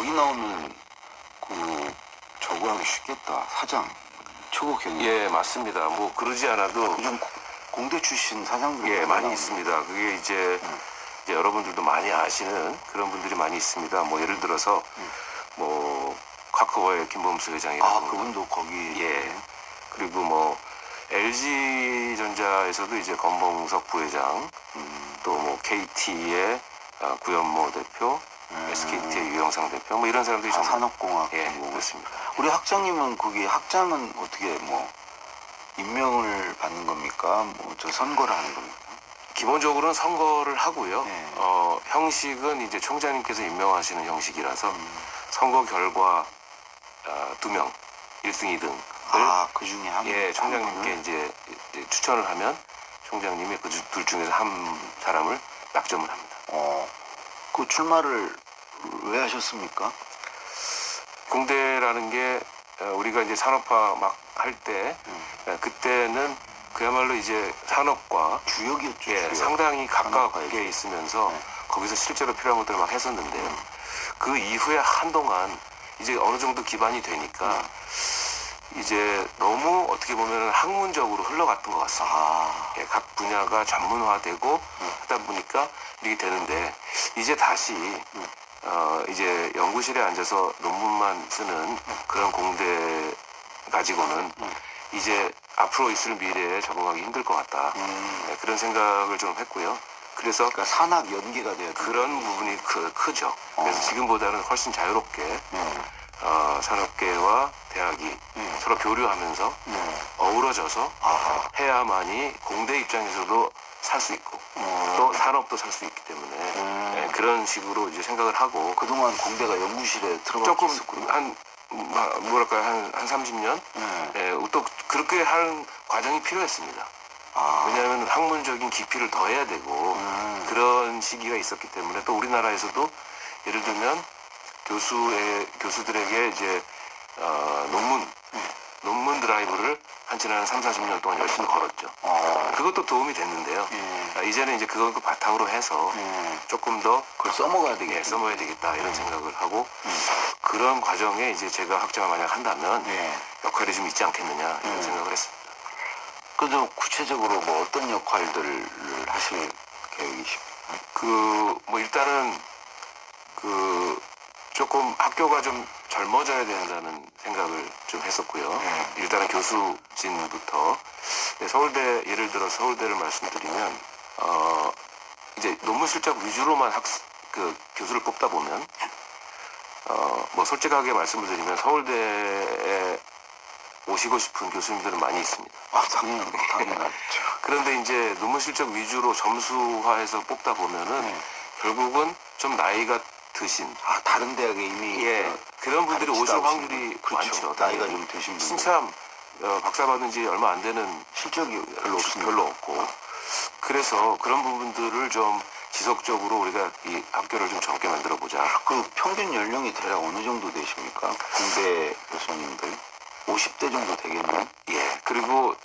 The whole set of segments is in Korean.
거기 나오는 그 저거 하기 쉽겠다. 사장. 초보 경영. 예, 맞습니다. 뭐 그러지 않아도 요즘 공대 출신 사장들 예, 많이 있습니다. 그게 이제 여러분들도 많이 아시는 그런 분들이 많이 있습니다. 뭐 예를 들어서 뭐 카카오의 김범수 회장이라든가 그분도 거기. 예. 그리고 뭐 LG전자에서도 이제 권봉석 부회장, 또 뭐 KT의 구현모 대표, SKT의 유영상 대표, 뭐 이런 사람들이 좀 산업공학. 예, 그렇습니다. 우리 학장님은 거기 학장은 어떻게 뭐 임명을 받는 겁니까? 뭐 저 선거를 하는 겁니까? 기본적으로는 선거를 하고요. 네. 형식은 이제 총장님께서 임명하시는 형식이라서 선거 결과 2명, 1등, 2등을 그 중에 한 예, 총장님께 이제 추천을 하면 총장님이 그 둘 중에서 한 사람을 낙점을 합니다. 그 출마를 왜 하셨습니까? 공대라는 게 우리가 이제 산업화 막 할 때 그때는 그야말로 이제 산업과 주역이었죠. 예, 주역. 상당히 가깝게 산업화였죠. 있으면서 네. 거기서 실제로 필요한 것들을 막 했었는데요. 그 이후에 한동안 이제 어느 정도 기반이 되니까 이제 너무 어떻게 보면 학문적으로 흘러갔던 것 같습니다. 예, 각 분야가 전문화되고 하다 보니까 이렇게 되는데 이제 다시 이제 연구실에 앉아서 논문만 쓰는 그런 공대 가지고는 이제 앞으로 있을 미래에 적응하기 힘들 것 같다. 네, 그런 생각을 좀 했고요. 그래서 그러니까 산학 연계가 돼야 돼. 그런 부분이 크죠. 그래서 지금보다는 훨씬 자유롭게 산업계와 대학이 서로 교류하면서 어우러져서 해야만이 공대 입장에서도 살 수 있고 또 산업도 살 수 있기 때문에 네, 그런 식으로 이제 생각을 하고 그동안 공대가 연구실에 들어가 조금 있었군요. 뭐랄까요 한 30년 또 그렇게 할 과정이 필요했습니다. 왜냐하면 학문적인 깊이를 더해야 되고 그런 시기가 있었기 때문에 또 우리나라에서도 예를 들면 교수들에게 이제 논문 드라이브를 한 지난 3, 40년 동안 열심히 걸었죠. 그것도 도움이 됐는데요. 이제는 이제 그걸 바탕으로 해서 조금 더 그걸 써먹어야 되겠다. 써먹어야 되겠다 이런 생각을 하고 그런 과정에 이제 제가 학자가 만약 한다면 역할이 좀 있지 않겠느냐 이런 생각을 했습니다. 그래도 구체적으로 뭐 어떤 역할들을 하실 계획이십니까? 뭐 일단은 조금 학교가 좀 젊어져야 된다는 생각을 좀 했었고요. 일단은 교수진부터 서울대 예를 들어 서울대를 말씀드리면 이제 논문 실적 위주로만 교수를 뽑다 보면 뭐 솔직하게 말씀을 드리면 서울대에 오시고 싶은 교수님들은 많이 있습니다. 당연하죠. 그런데 이제 논문 실적 위주로 점수화해서 뽑다 보면은 결국은 좀 나이가 드신 다른 대학에 이미 그런 분들이 오실 확률이 그렇죠. 많죠. 나이가 좀 드신 분들. 신참 박사 받은 지 얼마 안 되는 실적이 별로 별로 없고 그래서 그런 부분들을 좀 지속적으로 우리가 이 학교를 좀 젊게 만들어 보자. 그 평균 연령이 대략 어느 정도 되십니까? 공대 교수님들 50대 정도 되겠네요. 예. 그리고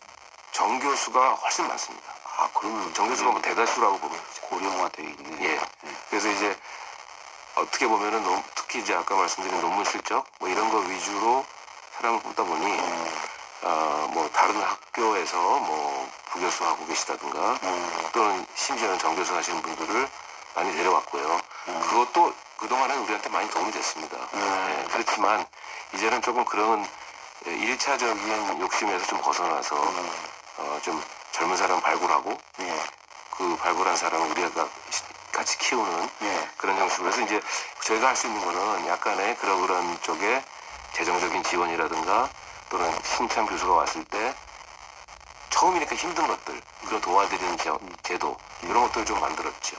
정교수가 훨씬 많습니다. 그러면 정교수가 뭐 대다수라고 보면 되죠. 고령화되어 있네. 예. 그래서 이제 어떻게 보면은 특히 이제 아까 말씀드린 논문 실적 뭐 이런 거 위주로 사람을 뽑다 보니 뭐 다른 학교에서 뭐 부교수 하고 계시다든가 또는 심지어는 정교수 하시는 분들을 많이 데려왔고요. 그것도 그동안은 우리한테 많이 도움이 됐습니다. 그렇지만 이제는 조금 그런 1차적인 욕심에서 좀 벗어나서 좀 젊은 사람 발굴하고 그 발굴한 사람을 우리가 같이 키우는 그런 형식으로 해서 이제 저희가 할 수 있는 거는 약간의 그런 쪽에 재정적인 지원이라든가 또는 신참 교수가 왔을 때 처음이니까 힘든 것들 그런 도와드리는 제도 이런 것들을 좀 만들었죠.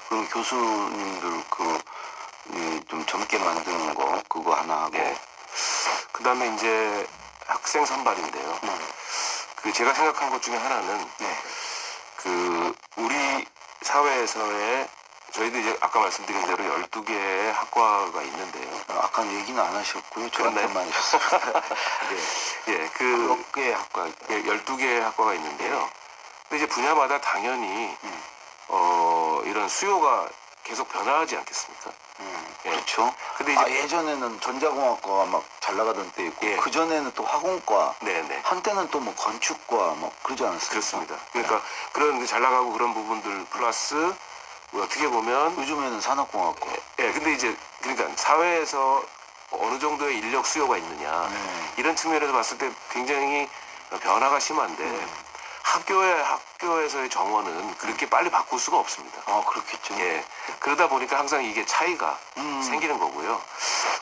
그리고 교수님들 좀 젊게 만드는 거 그거 하나 하고 그 다음에 이제 학생 선발인데요. 제가 생각한 것 중에 하나는 우리 사회에서의 저희도 이제 아까 말씀드린 대로 12개의 학과가 있는데요. 아까 얘기는 안 하셨고요. 저한테만 하셨습니다. 몇 개의 학과, 12개의 학과가 있는데요. 근데 이제 분야마다 당연히 이런 수요가 계속 변화하지 않겠습니까? 예. 그렇죠. 근데 이제 예전에는 전자공학과가 막 잘 나가던 때 있고 예. 그 전에는 또 화공과, 네네. 한때는 또 뭐 건축과 뭐 그러지 않았습니까? 그렇습니다. 그러니까 그런 잘 나가고 그런 부분들 플러스 뭐 어떻게 보면 요즘에는 산업공학과. 예, 근데 이제 그러니까 사회에서 어느 정도의 인력 수요가 있느냐 이런 측면에서 봤을 때 굉장히 변화가 심한데 학교에서의 정원은 그렇게 빨리 바꿀 수가 없습니다. 그렇겠죠. 예, 그러다 보니까 항상 이게 차이가 생기는 거고요.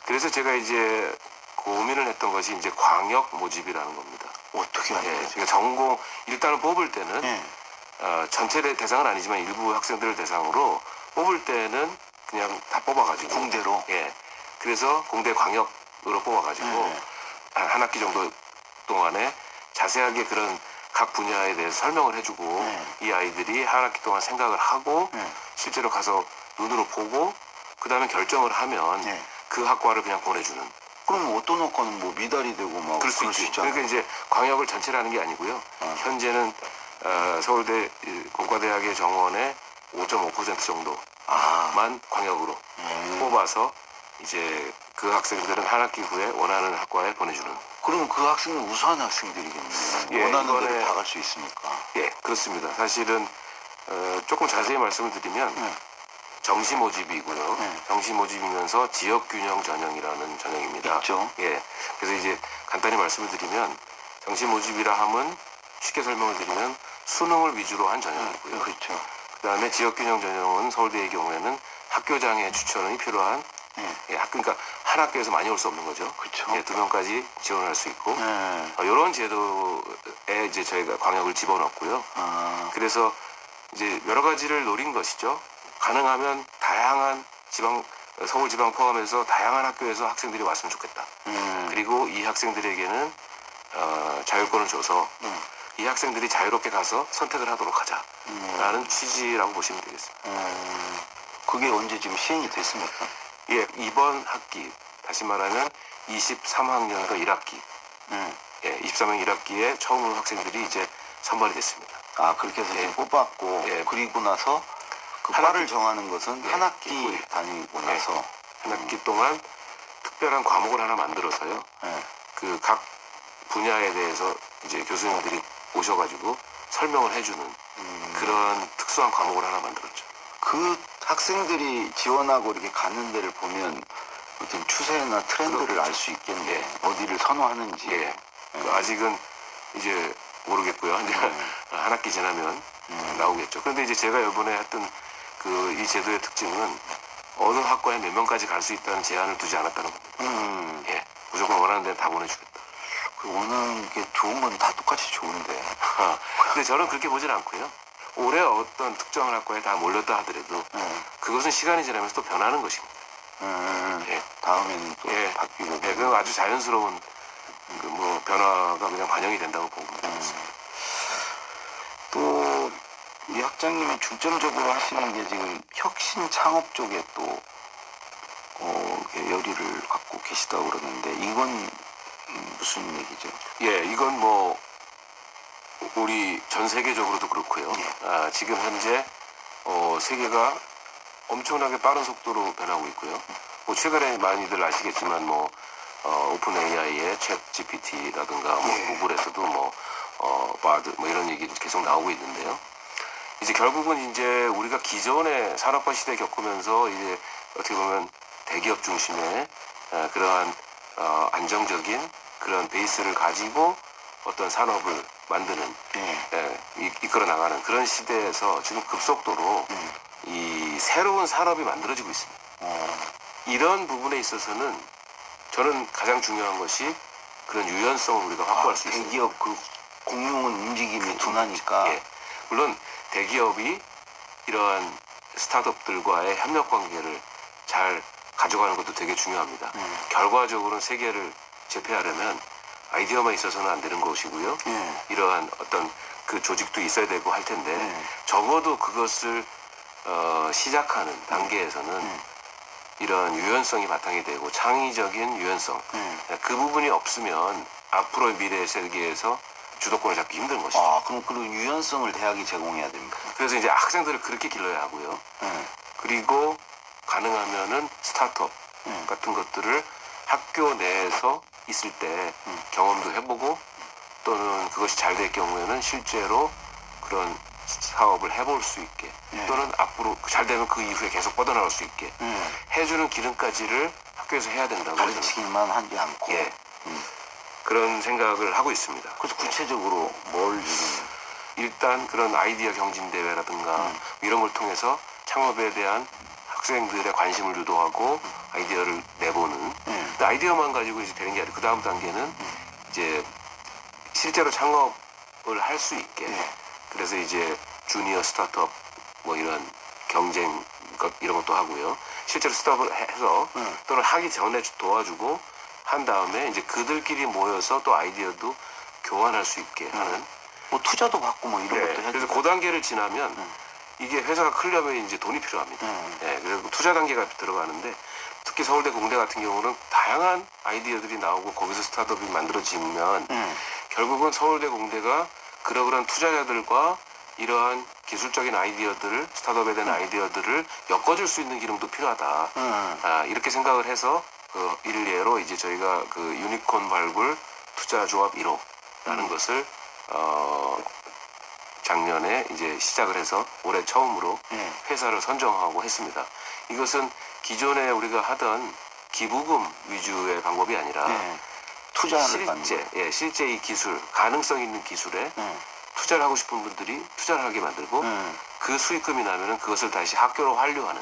그래서 제가 이제 고민을 했던 것이 이제 광역 모집이라는 겁니다. 어떻게 하는 예, 거죠? 그러니까 전공 일단은 뽑을 때는 예. 전체 대상은 아니지만 일부 학생들을 대상으로 뽑을 때는 그냥 다 뽑아가지고 공대로. 예, 그래서 공대 광역으로 뽑아가지고 한 학기 정도 동안에 자세하게 그런 각 분야에 대해서 설명을 해주고 이 아이들이 한 학기 동안 생각을 하고 실제로 가서 눈으로 보고 그 다음에 결정을 하면 그 학과를 그냥 보내주는. 그럼 어떤 학과는 뭐 미달이 되고 막 그럴 수 그럴 수 있죠. 있잖아요. 그러니까 이제 광역을 전체를 하는 게 아니고요. 현재는 서울대 공과대학의 정원의 5.5% 정도만 광역으로 뽑아서 이제 그 학생들은 한 학기 후에 원하는 학과에 보내주는. 그러면 그 학생은 우수한 학생들이겠네요. 예, 원하는 이번에- 데를 다 갈 수 있으니까. 예, 그렇습니다. 사실은 조금 자세히 말씀을 드리면 정시 모집이고요. 정시 모집이면서 지역 균형 전형이라는 전형입니다. 있죠. 예, 그래서 이제 간단히 말씀을 드리면 정시 모집이라 함은 쉽게 설명을 드리면 수능을 위주로 한 전형이고요. 그렇죠. 그다음에 지역 균형 전형은 서울대의 경우에는 학교장의 추천이 필요한 그러니까 한 학교에서 많이 올 수 없는 거죠. 그렇죠. 예, 2명까지 지원을 할 수 있고 네. 이런 제도에 이제 저희가 광역을 집어넣고요. 그래서 이제 여러 가지를 노린 것이죠. 가능하면 다양한 서울 지방 포함해서 다양한 학교에서 학생들이 왔으면 좋겠다. 그리고 이 학생들에게는 자율권을 줘서 이 학생들이 자유롭게 가서 선택을 하도록 하자라는 취지라고 보시면 되겠습니다. 그게 언제 지금 시행이 됐습니까? 예, 이번 학기 다시 말하면 23학년도 1학기 예, 23학년 1학기에 처음으로 학생들이 이제 선발이 됐습니다. 그렇게 해서 지금 뽑았고 그리고 나서 그 한 과를 학기- 정하는 것은 예, 한 학기 후에. 다니고 나서 한 학기 동안 특별한 과목을 하나 만들어서요. 그 각 분야에 대해서 이제 교수님들이 오셔가지고 설명을 해주는 그런 특수한 과목을 하나 만들었죠. 그 학생들이 지원하고 이렇게 가는 데를 보면 어떤 추세나 트렌드를 알 수 있겠네. 어디를 선호하는지. 예, 그 아직은 이제 모르겠고요. 이제 한 학기 지나면 나오겠죠. 그런데 이제 제가 이번에 했던 그 이 제도의 특징은 어느 학과에 몇 명까지 갈 수 있다는 제한을 두지 않았다는 겁니다. 예, 무조건 원하는 데는 다 보내주겠다. 그 원하는 게 좋은 건 다 똑같이 좋은데. 근데 저는 그렇게 보진 않고요. 올해 어떤 특정한 학과에 다 몰렸다 하더라도 그것은 시간이 지나면서 또 변하는 것입니다. 예. 다음에는 또 예. 바뀌고. 예, 그건 아주 자연스러운 그 뭐 변화가 그냥 반영이 된다고 보면 되겠습니다. 또 이 학장님이 중점적으로 하시는 게 지금 혁신 창업 쪽에 또 이렇게 열의를 갖고 계시다고 그러는데 이건 무슨 얘기죠? 예, 이건 뭐 우리 전 세계적으로도 그렇고요. 지금 현재 세계가 엄청나게 빠른 속도로 변하고 있고요. 뭐 최근에 많이들 아시겠지만 뭐 오픈 AI의 챗 GPT라든가 뭐 구글에서도 뭐 바드 뭐 이런 얘기도 계속 나오고 있는데요. 이제 결국은 이제 우리가 기존의 산업화 시대 겪으면서 이제 어떻게 보면 대기업 중심의 그러한 안정적인 그런 베이스를 가지고 어떤 산업을 만드는 이끌어 나가는 그런 시대에서 지금 급속도로 이 새로운 산업이 만들어지고 있습니다. 이런 부분에 있어서는 저는 가장 중요한 것이 그런 유연성을 우리가 확보할 수 있습니다. 대기업 그 공룡은 움직임이 둔하니까. 예. 물론 대기업이 이러한 스타트업들과의 협력 관계를 잘 가져가는 것도 되게 중요합니다. 결과적으로는 세계를 제패하려면 아이디어만 있어서는 안 되는 것이고요. 이러한 어떤 그 조직도 있어야 되고 할 텐데 적어도 그것을 시작하는 단계에서는 이런 유연성이 바탕이 되고 창의적인 유연성 그 부분이 없으면 앞으로의 미래의 세계에서 주도권을 잡기 힘든 것이죠. 그럼 그 유연성을 대학이 제공해야 됩니까? 그래서 이제 학생들을 그렇게 길러야 하고요. 그리고 가능하면은 스타트업 같은 것들을 학교 내에서 있을 때 경험도 해보고 또는 그것이 잘 될 경우에는 실제로 그런 사업을 해볼 수 있게 또는 앞으로 잘 되면 그 이후에 계속 뻗어나갈 수 있게 해주는 기능까지를 학교에서 해야 된다고 저는 가르치기만 하지 않고. 예. 그런 생각을 하고 있습니다. 그래서 구체적으로 뭘 지금. 일단 그런 아이디어 경진 대회라든가 이런 걸 통해서 창업에 대한 학생들의 관심을 유도하고 아이디어를 내보는. 근데 아이디어만 가지고 이제 되는 게 아니라 그 다음 단계는 이제 실제로 창업을 할 수 있게. 그래서 이제 주니어 스타트업 뭐 이런 경쟁 이런 것도 하고요. 실제로 스타트업을 해서 또는 하기 전에 도와주고 한 다음에 이제 그들끼리 모여서 또 아이디어도 교환할 수 있게 하는. 뭐 투자도 받고 뭐 이런 네, 것도 해야 그래서 되고. 그 단계를 지나면 이게 회사가 크려면 이제 돈이 필요합니다. 네, 그래서 투자 단계가 들어가는데 특히 서울대 공대 같은 경우는 다양한 아이디어들이 나오고 거기서 스타트업이 만들어지면 결국은 서울대 공대가 그러한 투자자들과 이러한 기술적인 아이디어들을 스타트업에 대한 아이디어들을 엮어줄 수 있는 기능도 필요하다. 이렇게 생각을 해서 그 일례로 이제 저희가 그 유니콘 발굴 투자조합 1호라는 것을 작년에 이제 시작을 해서 올해 처음으로 회사를 선정하고 했습니다. 이것은 기존에 우리가 하던 기부금 위주의 방법이 아니라 투자를 받는 실제 이 기술, 가능성 있는 기술에 투자를 하고 싶은 분들이 투자를 하게 만들고 그 수익금이 나면은 그것을 다시 학교로 환류하는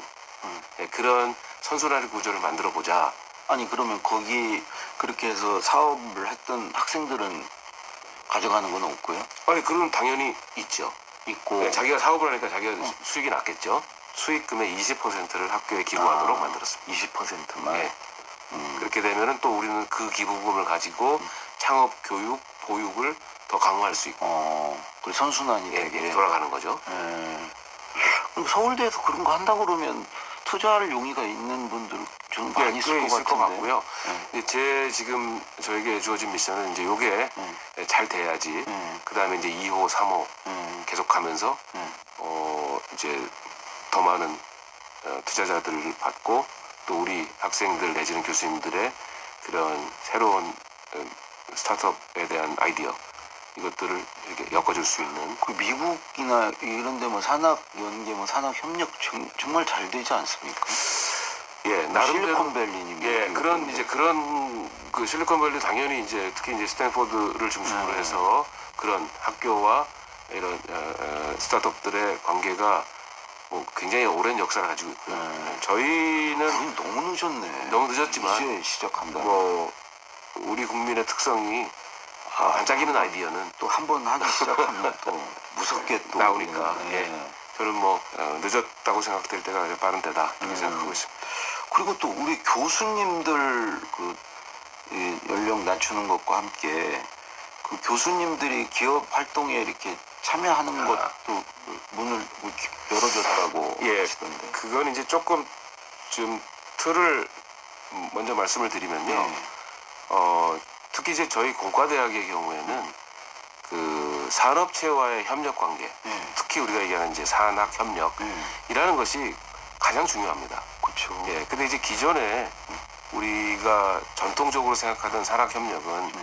그런 선순환의 구조를 만들어 보자. 아니 그러면 거기 그렇게 해서 사업을 했던 학생들은 가져가는 건 없고요? 아니 그건 당연히 있죠. 있고. 네, 자기가 사업을 하니까 자기가 수익이 났겠죠. 수익금의 20%를 학교에 기부하도록 만들었습니다. 20%만. 네. 그렇게 되면은 또 우리는 그 기부금을 가지고 창업 교육, 보육을 더 강화할 수 있고. 그 선순환이 되게. 돌아가는 거죠. 그럼 서울대에서 그런 거 한다 그러면 투자할 용의가 있는 분들 좀 많이 있을 것 같은데. 같고요. 제 지금 저에게 주어진 미션은 이제 요게 잘 돼야지. 그 다음에 이제 2호, 3호 계속하면서 이제 더 많은 투자자들을 받고 또 우리 학생들 내지는 교수님들의 그런 새로운 스타트업에 대한 아이디어 이것들을 이렇게 엮어줄 수 있는. 그 미국이나 이런데 뭐 산학 연계, 뭐 산학 협력 정말 잘 되지 않습니까? 예, 나름대로 실리콘밸리님. 그런 이제 그런 그 실리콘밸리 당연히 이제 특히 이제 스탠포드를 중심으로 해서 그런 학교와 이런 스타트업들의 관계가 뭐 굉장히 오랜 역사를 가지고 있고요. 저희는 너무 늦었네. 너무 늦었지만 이제 시작한다. 뭐 우리 국민의 특성이 반짝이는 아이디어는 또 한 번 하기 시작하면 또 무섭게 또 나오니까. 저는 뭐 늦었다고 생각될 때가 아주 빠른 때다 이렇게 생각하고 있습니다. 그리고 또 우리 교수님들 이 연령 낮추는 것과 함께 그 교수님들이 기업 활동에 이렇게 참여하는 것도 문을 열어줬다고 하시던데. 그건 이제 조금 좀 틀을 먼저 말씀을 드리면요. 특히 이제 저희 공과대학의 경우에는 그 산업체와의 협력 관계, 특히 우리가 얘기하는 이제 산학협력이라는 것이 가장 중요합니다. 그렇죠. 예, 근데 이제 기존에 우리가 전통적으로 생각하던 산학협력은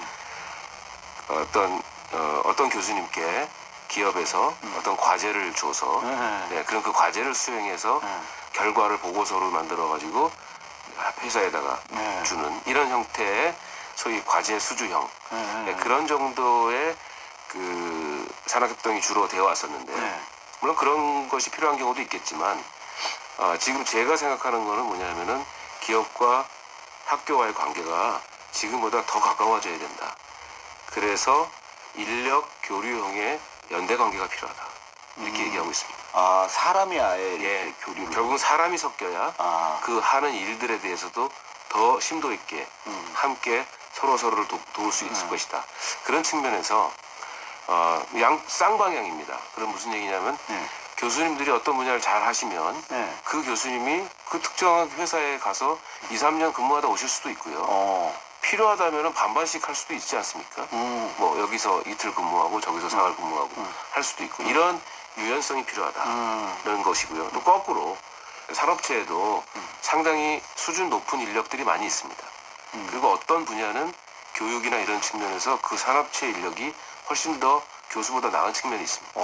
어떤 교수님께 기업에서 어떤 과제를 줘서 그럼 그 과제를 수행해서 결과를 보고서로 만들어 가지고 회사에다가 주는 이런 형태의 소위 과제 수주형 그런 정도의 그 산학협동이 주로 되어 왔었는데 물론 그런 것이 필요한 경우도 있겠지만 지금 제가 생각하는 거는 뭐냐면은 기업과 학교와의 관계가 지금보다 더 가까워져야 된다. 그래서 인력 교류형의 연대 관계가 필요하다. 이렇게 얘기하고 있습니다. 사람이 아예 이렇게 교류를. 결국은 사람이 섞여야 그 하는 일들에 대해서도 더 심도 있게 함께 서로를 도울 수 있을 것이다. 그런 측면에서 쌍방향입니다. 그럼 무슨 얘기냐면 교수님들이 어떤 분야를 잘 하시면 그 교수님이 그 특정한 회사에 가서 2, 3년 근무하다 오실 수도 있고요. 필요하다면 반반씩 할 수도 있지 않습니까? 뭐 여기서 이틀 근무하고 저기서 사흘 근무하고 할 수도 있고 이런 유연성이 필요하다는 것이고요. 또 거꾸로 산업체에도 상당히 수준 높은 인력들이 많이 있습니다. 그리고 어떤 분야는 교육이나 이런 측면에서 그 산업체 인력이 훨씬 더 교수보다 나은 측면이 있습니다.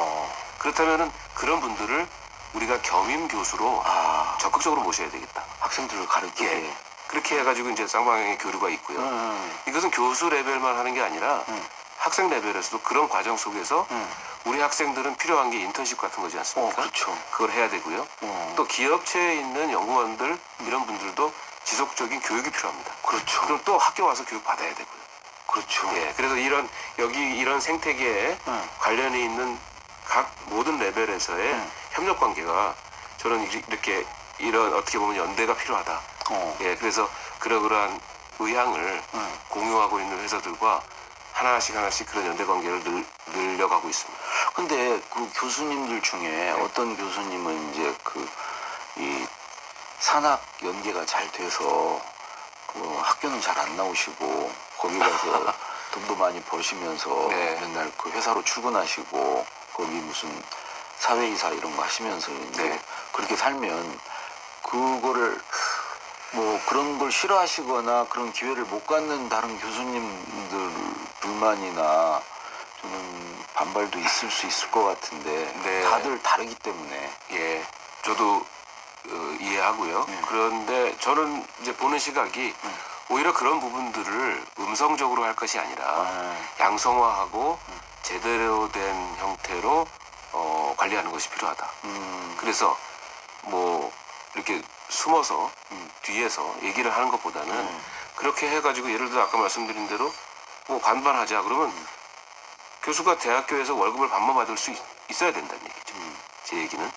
그렇다면은 그런 분들을 우리가 겸임 교수로 적극적으로 모셔야 되겠다. 학생들을 가르치게. 예. 그렇게 해가지고 이제 쌍방향의 교류가 있고요. 이것은 교수 레벨만 하는 게 아니라 학생 레벨에서도 그런 과정 속에서 우리 학생들은 필요한 게 인턴십 같은 거지 않습니까? 그렇죠. 그걸 해야 되고요. 또 기업체에 있는 연구원들 이런 분들도 지속적인 교육이 필요합니다. 그렇죠. 그럼 또 학교 와서 교육 받아야 되고요. 그렇죠. 예, 그래서 이런 생태계에 관련이 있는 각 모든 레벨에서의 협력 관계가 저는 이렇게 이런 어떻게 보면 연대가 필요하다. 예, 그래서 그러한 의향을 공유하고 있는 회사들과 하나씩 그런 연대 관계를 늘려가고 있습니다. 근데 그 교수님들 중에 어떤 교수님은 이제 이 산학 연계가 잘 돼서 학교는 잘 안 나오시고 거기 가서 돈도 많이 버시면서 맨날 그 회사로 출근하시고 거기 무슨 사회이사 이런 거 하시면서 이제 그렇게 살면 그거를 뭐 그런 걸 싫어하시거나 그런 기회를 못 갖는 다른 교수님들 불만이나 저는 반발도 있을 수 있을 것 같은데 다들 다르기 때문에 예, 저도 이해하고요. 그런데 저는 이제 보는 시각이 오히려 그런 부분들을 음성적으로 할 것이 아니라 양성화하고 제대로 된 형태로 관리하는 것이 필요하다. 그래서 뭐 이렇게 숨어서 뒤에서 얘기를 하는 것보다는 그렇게 해가지고 예를 들어 아까 말씀드린 대로 뭐 반반하자 그러면 교수가 대학교에서 월급을 반만 받을 수 있어야 된다는 얘기죠. 제 얘기는.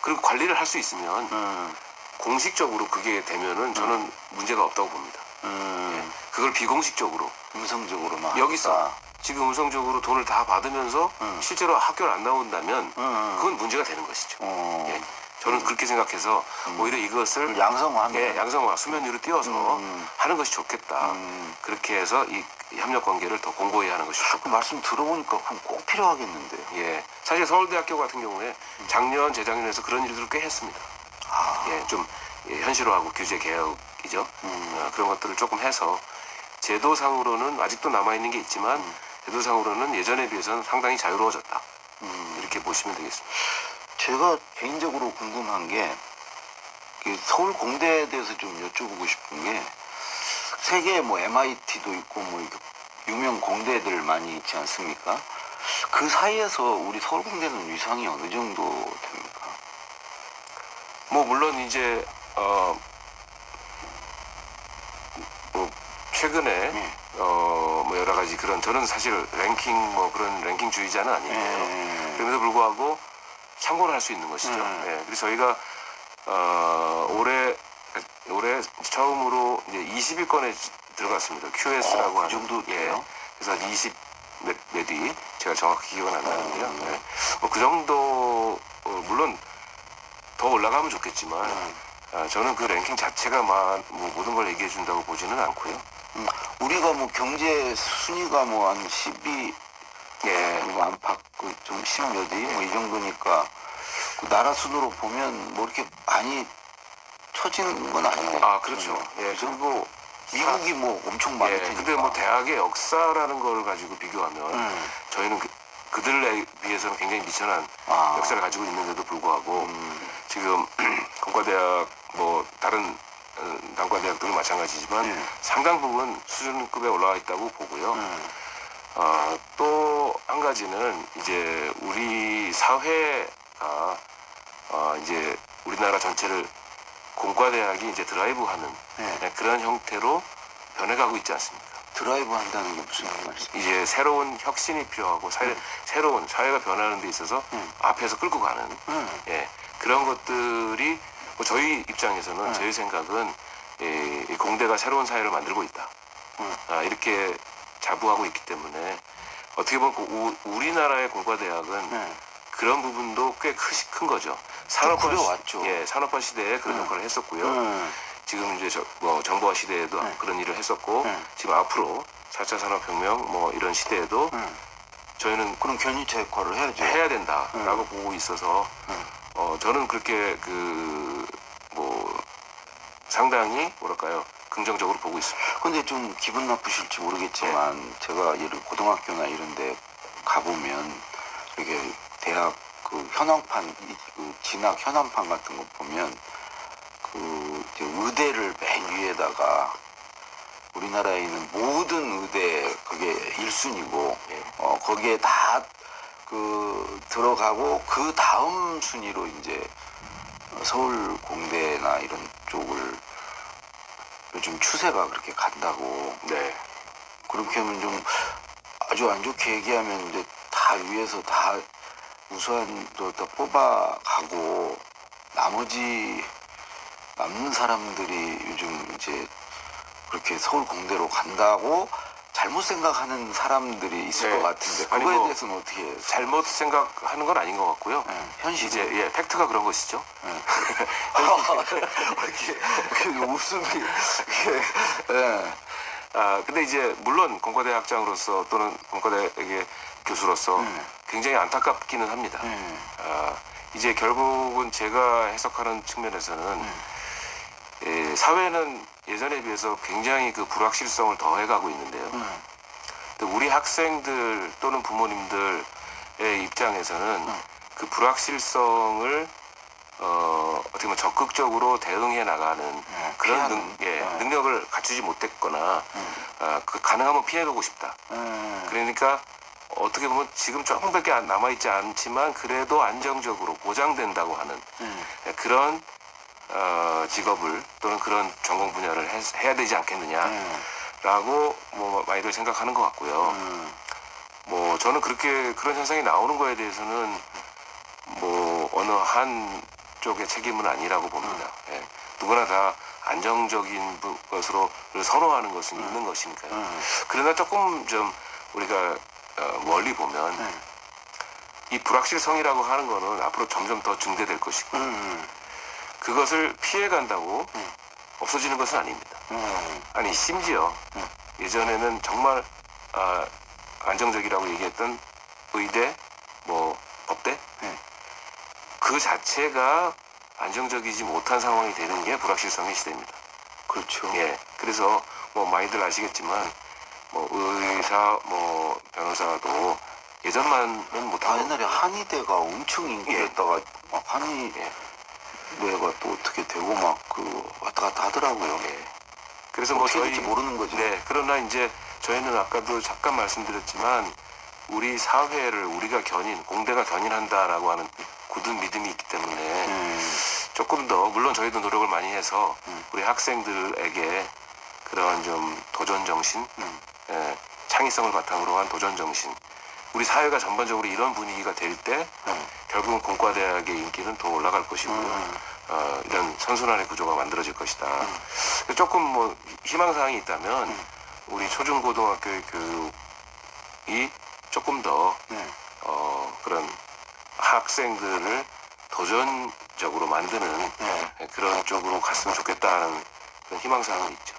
그리고 관리를 할 수 있으면 공식적으로 그게 되면은 저는 문제가 없다고 봅니다. 예. 그걸 비공식적으로 음성적으로만 여기서 지금 음성적으로 돈을 다 받으면서 실제로 학교를 안 나온다면 그건 문제가 되는 것이죠. 예. 저는 그렇게 생각해서 오히려 이것을 양성화하면 양성화 수면 위로 띄워서 하는 것이 좋겠다. 그렇게 해서 이 협력 관계를 더 공고히 하는 것이 좋겠다. 말씀 들어보니까 그럼 꼭 필요하겠는데요. 예, 사실 서울대학교 같은 경우에 작년 재작년에서 그런 일들을 꽤 했습니다. 예, 좀 현실화하고 규제 개혁이죠. 그런 것들을 조금 해서 제도상으로는 아직도 남아있는 게 있지만 제도상으로는 예전에 비해서는 상당히 자유로워졌다. 이렇게 보시면 되겠습니다. 제가 개인적으로 궁금한 게 서울 공대에 대해서 좀 여쭤보고 싶은 게 세계에 뭐 MIT도 있고 뭐 이렇게 유명 공대들 많이 있지 않습니까? 그 사이에서 우리 서울공대는 위상이 어느 정도 됩니까? 뭐 물론 이제 뭐 최근에 뭐 여러 가지 그런 저는 사실 랭킹 뭐 그런 랭킹주의자는 아니에요. 그럼에도 불구하고 참고를 할 수 있는 것이죠. 예. 그래서 저희가 올해 처음으로 이제 20위권에 들어갔습니다. QS라고 하는. 그 정도 돼요? 그래서 20몇 위 제가 정확히 기억은 안 나는데요. 네. 뭐 그 정도 물론 더 올라가면 좋겠지만 저는 그 랭킹 자체가 뭐 모든 걸 얘기해 준다고 보지는 않고요. 우리가 뭐 경제 순위가 뭐 한 12, 뭐 안팎 좀 10몇 위 뭐 이 정도니까 그 나라 순으로 보면 뭐 이렇게 많이 처지는 건 아니에요. 그렇죠. 예, 그리고 미국이 뭐 엄청 많이 테니까. 근데 뭐 대학의 역사라는 걸 가지고 비교하면 저희는 그들에 비해서는 굉장히 미천한 역사를 가지고 있는데도 불구하고 지금 공과대학 뭐 다른 단과대학들은 마찬가지지만 상당 부분 수준급에 올라와 있다고 보고요. 또 한 가지는 이제 우리 사회가 이제 우리나라 전체를 공과대학이 이제 드라이브하는 그런 형태로 변해가고 있지 않습니까? 드라이브 한다는 게 무슨 말이죠? 이제 새로운 혁신이 필요하고 새로운 사회가 변하는 데 있어서 앞에서 끌고 가는 그런 것들이 뭐 저희 입장에서는 저희 생각은 이 공대가 새로운 사회를 만들고 있다. 이렇게 자부하고 있기 때문에 어떻게 보면 우리나라의 공과대학은 그런 부분도 꽤 큰 거죠. 산업화 시대에 그런 역할을 했었고요. 지금 이제 정보화 시대에도 그런 일을 했었고 지금 앞으로 4차 산업혁명 뭐 이런 시대에도 저희는 그런 견인차 역할을 해야죠. 해야 된다라고 보고 있어서 저는 그렇게 뭐 상당히 뭐랄까요 긍정적으로 보고 있습니다. 근데 좀 기분 나쁘실지 모르겠지만 제가 예를 고등학교나 이런 데 가보면 이렇게 대학 그 현황판 그 진학 현황판 같은 거 보면 그 이제 의대를 맨 위에다가 우리나라에 있는 모든 의대 그게 1순위고 거기에 다 그 들어가고 그 다음 순위로 이제 서울 공대나 이런 쪽을 요즘 추세가 그렇게 간다고. 네. 그렇게 하면 좀 아주 안 좋게 얘기하면 이제 다 위에서 다 우수한도 다 뽑아가고 나머지 남는 사람들이 요즘 이제 그렇게 서울 공대로 간다고 잘못 생각하는 사람들이 있을 네. 것 같은데 아니, 그거에 뭐 대해서는 어떻게 해요? 잘못 생각하는 건 아닌 것 같고요. 현실이 이제 팩트가 그런 것이죠. 이렇게 웃음이 예. 근데 이제 물론 공과대 학장으로서 또는 공과대의 교수로서 굉장히 안타깝기는 합니다. 이제 결국은 제가 해석하는 측면에서는 사회는 예전에 비해서 굉장히 그 불확실성을 더해가고 있는데요. 또 우리 학생들 또는 부모님들의 입장에서는 그 불확실성을 어떻게 보면 적극적으로 대응해 나가는 그런 능력을 갖추지 못했거나 그 가능하면 피해가고 싶다. 그러니까 어떻게 보면 지금 조금밖에 남아있지 않지만 그래도 안정적으로 보장된다고 하는 그런 직업을 또는 그런 전공 분야를 해야 되지 않겠느냐라고 뭐 많이들 생각하는 것 같고요. 뭐 저는 그렇게 그런 현상이 나오는 거에 대해서는 뭐 어느 한 쪽의 책임은 아니라고 봅니다. 누구나 다 안정적인 것으로 선호하는 것은 있는 것이니까요. 그러나 조금 좀 우리가 멀리 보면 이 불확실성이라고 하는 거는 앞으로 점점 더 증대될 것이고 그것을 피해간다고 없어지는 것은 아닙니다. 아니 심지어 예전에는 정말 안정적이라고 얘기했던 의대, 뭐 법대 그 자체가 안정적이지 못한 상황이 되는 게 불확실성의 시대입니다. 그렇죠. 예, 그래서 뭐 많이들 아시겠지만 뭐 의사, 뭐 변호사도 예전만은 못하고 옛날에 한의대가 엄청 인기였다가 막 한의대가 또 어떻게 되고 막 그 왔다 갔다 하더라고요. 그래서 뭐 어떻게 될지 저희 모르는 거죠. 네, 그러나 이제 저희는 아까도 잠깐 말씀드렸지만 우리 사회를 우리가 공대가 견인한다라고 하는 굳은 믿음이 있기 때문에 조금 더 물론 저희도 노력을 많이 해서 우리 학생들에게 그런 좀 도전 정신, 창의성을 바탕으로 한 도전 정신, 우리 사회가 전반적으로 이런 분위기가 될 때 결국은 공과대학의 인기는 더 올라갈 것이고요. 이런 선순환의 구조가 만들어질 것이다. 조금 뭐 희망사항이 있다면 우리 초중고등학교의 교육이 조금 더 그런 학생들을 도전적으로 만드는 그런 쪽으로 갔으면 좋겠다는 그런 희망사항은 있죠.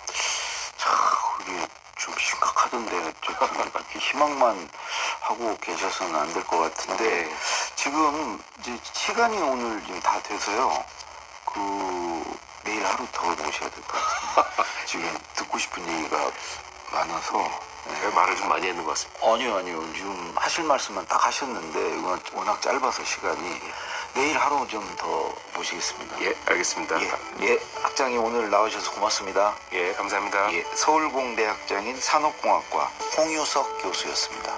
그게 좀 심각하던데 그렇게 희망만 하고 계셔서는 안 될 것 같은데 지금 이제 시간이 오늘 지금 다 돼서요. 내일 하루 더 모셔야 될 것 같아요. 지금 듣고 싶은 얘기가 많아서. 말을 좀 많이 했는 것 같습니다. 아니요. 지금 하실 말씀만 딱 하셨는데 이건 워낙 짧아서 시간이 내일 하루 좀 더 모시겠습니다. 예, 알겠습니다. 학장님 오늘 나오셔서 고맙습니다. 예, 감사합니다. 서울공대 학장인 산업공학과 홍유석 교수였습니다.